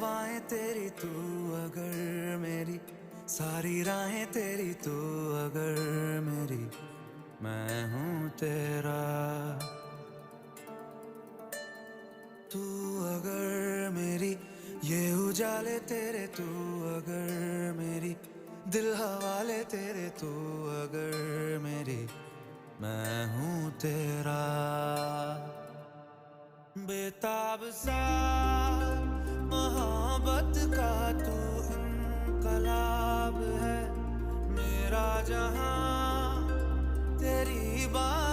हवाएं तेरी तू अगर मेरी, सारी राहें तेरी तू अगर मेरी, मैं हूँ तेरा। तू अगर मेरी, ये उजाले तेरे तू अगर मेरी, दिल हवाले तेरे तू अगर मेरी, मैं हूँ तेरा। बेताब सा मोहब्बत का तू इनकलाब है, मेरा जहां तेरी बात